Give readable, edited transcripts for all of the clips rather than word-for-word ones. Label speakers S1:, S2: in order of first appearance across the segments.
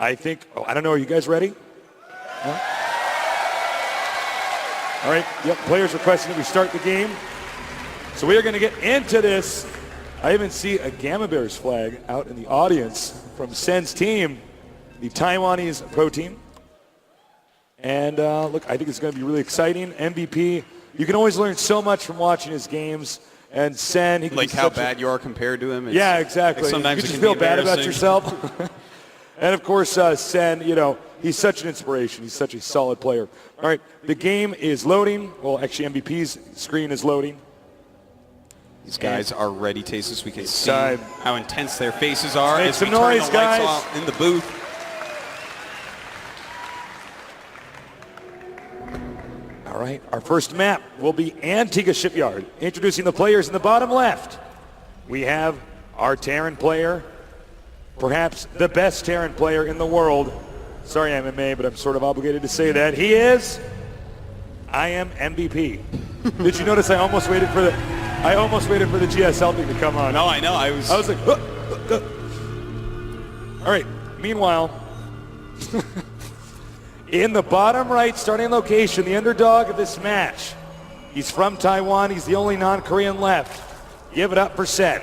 S1: I think, I don't know, are you guys ready? Huh? All right, yep, players requesting that we start the game. So we are going to get into this. I even see a Gamma Bears flag out in the audience from Sen's team, the Taiwanese pro team. And look, I think it's going to be really exciting. MVP, you can always learn so much from watching his games. And Sen, he can
S2: like how bad you are compared to him.
S1: Yeah, exactly.
S2: Sometimes
S1: you
S2: it
S1: just
S2: can
S1: feel
S2: be
S1: bad about yourself. And of course, Sen, you know, he's such an inspiration. He's such a solid player. All right, the game is loading. Well, actually, MVP's screen is loading.
S2: These guys are ready, Tasis. We can see
S1: time.
S2: how intense their faces are
S1: Make
S2: as
S1: some
S2: we turn
S1: noise,
S2: the
S1: guys.
S2: lights off in the booth.
S1: All right, our first map will be Antigua Shipyard. Introducing the players in the bottom left. We have our Terran player, perhaps the best Terran player in the world. Sorry, MMA, but I'm sort of obligated to say that. He is, I am MVP. Did you notice I almost waited for the GSL thing to come on?
S2: No, I know. I was
S1: like, All right, meanwhile, in the bottom right starting location, the underdog of this match. He's from Taiwan. He's the only non-Korean left. Give it up for Sen.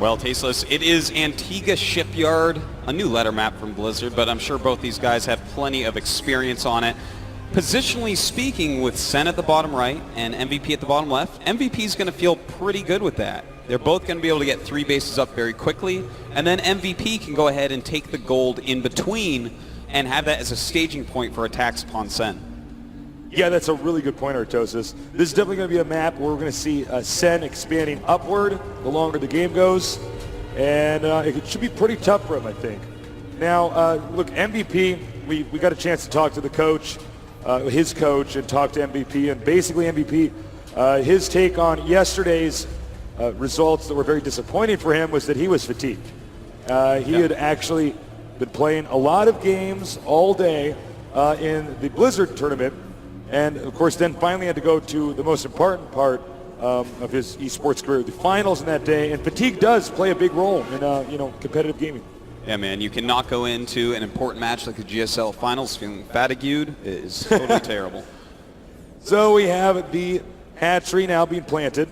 S2: Well, tasteless. It is Antigua Shipyard, a new letter map from Blizzard, but I'm sure both these guys have plenty of experience on it. Positionally speaking, with Sen at the bottom right and MVP at the bottom left, MVP is going to feel pretty good with that. They're both going to be able to get 3 bases up very quickly, and then MVP can go ahead and take the gold in between and have that as a staging point for attacks upon Sen.
S1: Yeah, that's a really good point, Artosis. This is definitely going to be a map where we're going to see Sen expanding upward the longer the game goes, and it should be pretty tough for him, I think. Now, look, MVP, we got a chance to talk to the coach, his coach, and talk to MVP, and basically MVP, his take on yesterday's results that were very disappointing for him was that he was fatigued. He had actually been playing a lot of games all day in the Blizzard tournament, and of course then finally had to go to the most important part of his esports career, the finals in that day, and fatigue does play a big role in competitive gaming.
S2: Yeah, man, you cannot go into an important match like the GSL finals feeling fatigued. It is totally terrible.
S1: So we have the hatchery now being planted.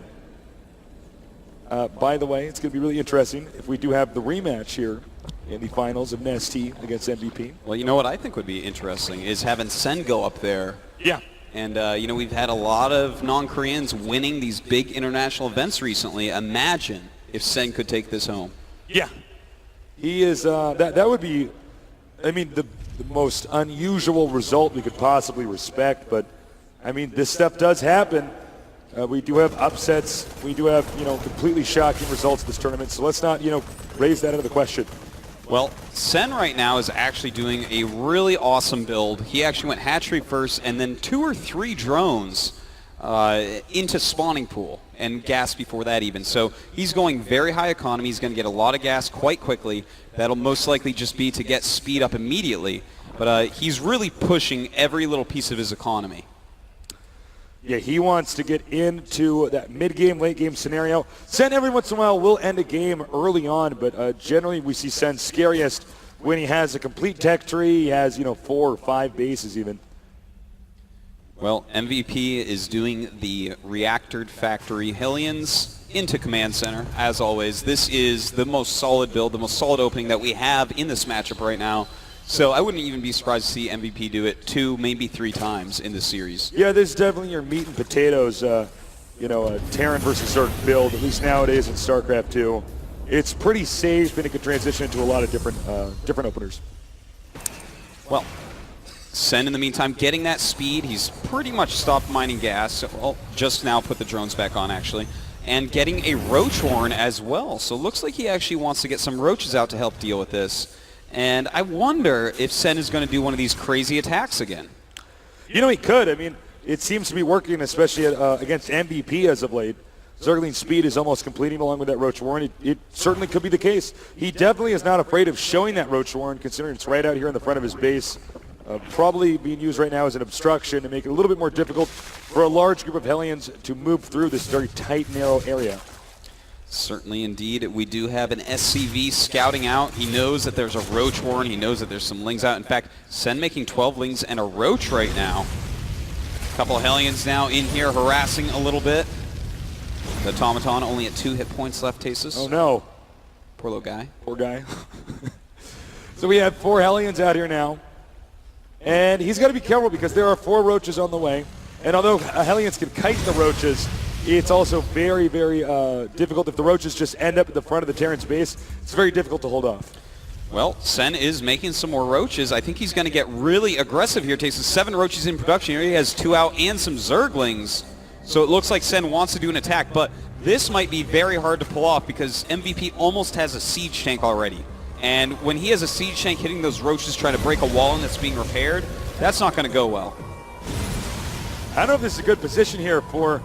S1: By the way, it's going to be really interesting if we do have the rematch here in the finals of Nesty against MVP.
S2: Well, you know what I think would be interesting is having Sen go up there.
S1: Yeah.
S2: And, we've had a lot of non-Koreans winning these big international events recently. Imagine if Sen could take this home.
S1: Yeah. He is, that would be, I mean, the most unusual result we could possibly respect. But, I mean, this stuff does happen. We do have upsets. We do have, completely shocking results this tournament. So let's not, raise that into the question.
S2: Well, Sen right now is actually doing a really awesome build. He actually went hatchery first and then 2 or 3 drones into spawning pool and gas before that even. So he's going very high economy. He's going to get a lot of gas quite quickly. That'll most likely just be to get speed up immediately. But he's really pushing every little piece of his economy.
S1: Yeah, he wants to get into that mid-game, late-game scenario. Sen every once in a while will end a game early on, but generally we see Sen scariest when he has a complete tech tree. He has, 4 or 5 bases even.
S2: Well, MVP is doing the Reactor Factory Hellions into Command Center. As always, this is the most solid build, the most solid opening that we have in this matchup right now. So I wouldn't even be surprised to see MVP do it 2, maybe 3 times in this series.
S1: Yeah, this is definitely your meat and potatoes, a Terran versus Zerg build, at least nowadays in Starcraft 2. It's pretty safe, and it can transition into a lot of different openers.
S2: Well, Sen, in the meantime, getting that speed. He's pretty much stopped mining gas. Well, just now put the drones back on, actually. And getting a Roach Warren as well. So it looks like he actually wants to get some roaches out to help deal with this. And I wonder if Sen is going to do one of these crazy attacks again.
S1: He could. I mean, it seems to be working, especially against MVP as of late. Zergling's speed is almost completing along with that Roach Warren. It certainly could be the case. He definitely is not afraid of showing that Roach Warren, considering it's right out here in the front of his base. probably being used right now as an obstruction to make it a little bit more difficult for a large group of Hellions to move through this very tight, narrow area.
S2: Certainly indeed. We do have an SCV scouting out. He knows that there's a Roach Warren. He knows that there's some Lings out. In fact, Sen making 12 Lings and a Roach right now. A couple of Hellions now in here harassing a little bit. The Automaton only at 2 hit points left, Tasus.
S1: Oh no.
S2: Poor little guy.
S1: Poor guy. So we have 4 Hellions out here now. And he's got to be careful because there are 4 Roaches on the way. And although Hellions can kite the Roaches, it's also very, very difficult if the Roaches just end up at the front of the Terran's base. It's very difficult to hold off.
S2: Well, Sen is making some more Roaches. I think he's going to get really aggressive here. Takes 7 Roaches in production here. He has 2 out and some Zerglings. So it looks like Sen wants to do an attack. But this might be very hard to pull off because MVP almost has a siege tank already. And when he has a siege tank hitting those Roaches trying to break a wall and that's being repaired, that's not going to go well.
S1: I don't know if this is a good position here for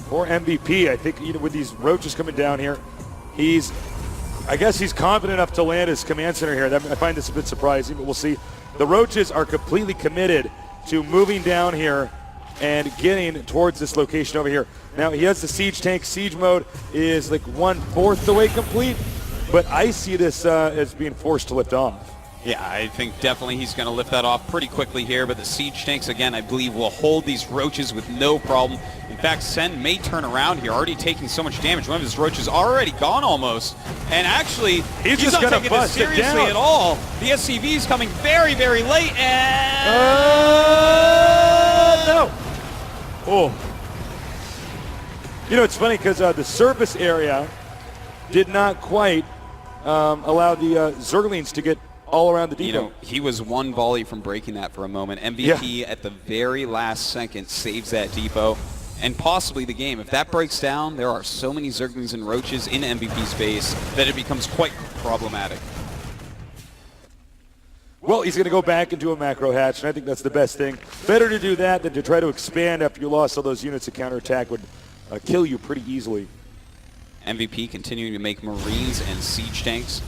S1: MVP. I think with these Roaches coming down here, I guess he's confident enough to land his command center here. I find this a bit surprising, but we'll see. The Roaches are completely committed to moving down here and getting towards this location over here. Now, he has the siege tank. Siege mode is like 1/4 the way complete, but I see this as being forced to lift off.
S2: Yeah, I think definitely he's going to lift that off pretty quickly here, but the siege tanks, again, I believe will hold these Roaches with no problem. In fact, Sen may turn around here, already taking so much damage. One of his Roaches already gone almost, and actually, he's
S1: just
S2: not taking this
S1: bust it
S2: seriously
S1: down
S2: at all. The SCV is coming very, very late, and...
S1: No! Oh. It's funny because the surface area did not quite allow the Zerglings to get all around the depot.
S2: He was one volley from breaking that for a moment. MVP at the very last second saves that depot and possibly the game. If that breaks down, there are so many Zerglings and Roaches in MVP's base that it becomes quite problematic.
S1: Well, he's going to go back into a macro hatch, and I think that's the best thing. Better to do that than to try to expand after you lost all those units. A counterattack would kill you pretty easily.
S2: MVP continuing to make Marines and siege tanks.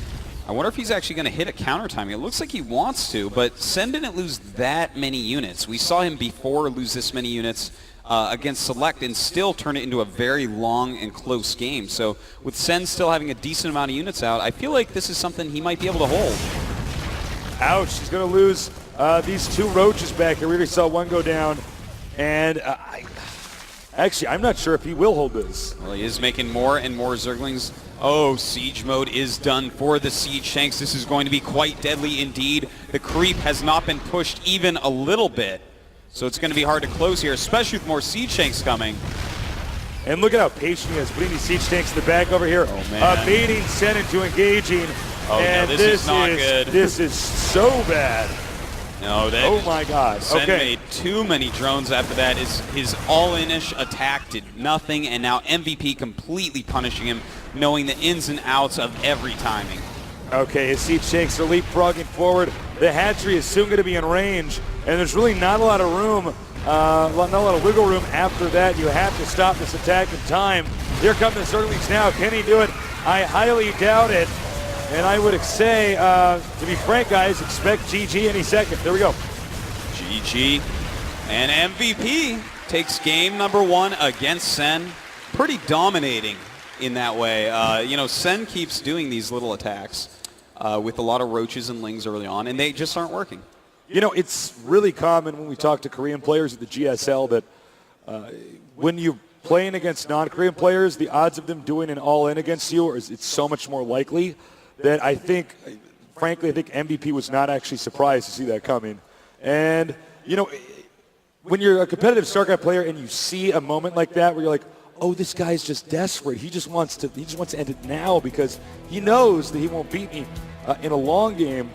S2: I wonder if he's actually going to hit a counter timing. It looks like he wants to, but Sen didn't lose that many units. We saw him before lose this many units against Select and still turn it into a very long and close game. So with Sen still having a decent amount of units out, I feel like this is something he might be able to hold.
S1: Ouch, he's going to lose these 2 Roaches back here. We already saw one go down, and actually, I'm not sure if he will hold this.
S2: Well, he is making more and more Zerglings. Oh, siege mode is done for the siege tanks. This is going to be quite deadly indeed. The creep has not been pushed even a little bit. So it's going to be hard to close here, especially with more siege tanks coming.
S1: And look at how patient he is, putting these siege tanks in the back over here.
S2: Oh, man.
S1: Baiting Sen into engaging.
S2: Oh,
S1: and
S2: no, this is not good.
S1: This is so bad.
S2: No,
S1: oh my God.
S2: Sen made too many drones after that. His all-in-ish attack did nothing, and now MVP completely punishing him, knowing the ins and outs of every timing.
S1: Okay, his siege tanks are leapfrogging forward. The hatchery is soon going to be in range, and there's really not a lot of room, not a lot of wiggle room after that. You have to stop this attack in time. Here come the Zerglings now. Can he do it? I highly doubt it. And I would say, to be frank, guys, expect GG any second. There we go.
S2: GG. And MVP takes game number 1 against Sen. Pretty dominating in that way. Sen keeps doing these little attacks with a lot of Roaches and Lings early on, and they just aren't working.
S1: It's really common when we talk to Korean players at the GSL that when you're playing against non-Korean players, the odds of them doing an all-in against you, it's so much more likely. That I think, frankly, I think MVP was not actually surprised to see that coming. And, when you're a competitive StarCraft player and you see a moment like that where you're like, oh, this guy's just desperate. He just wants to end it now because he knows that he won't beat me in a long game.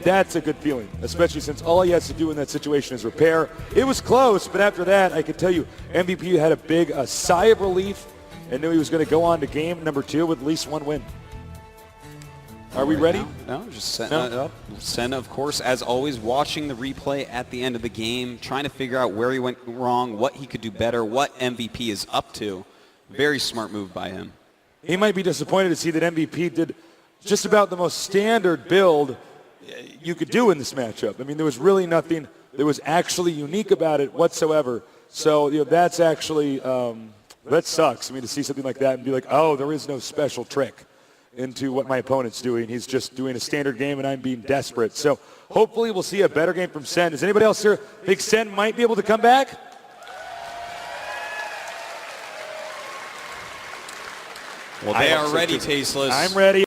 S1: That's a good feeling, especially since all he has to do in that situation is repair. It was close, but after that, I can tell you, MVP had a big sigh of relief and knew he was going to go on to game number 2 with at least 1 win. Are we ready?
S2: No, just setting it up. Sen, of course, as always, watching the replay at the end of the game, trying to figure out where he went wrong, what he could do better, what MVP is up to. Very smart move by him.
S1: He might be disappointed to see that MVP did just about the most standard build. you could do in this matchup. I mean, there was really nothing that was actually unique about it whatsoever. So, that's actually, that sucks. I mean, to see something like that and be like, oh, there is no special trick into what my opponent's doing. He's just doing a standard game, and I'm being desperate. So hopefully we'll see a better game from Sen. Does anybody else here think Sen might be able to come back?
S2: Well, they are ready, Tasteless.
S1: I'm ready.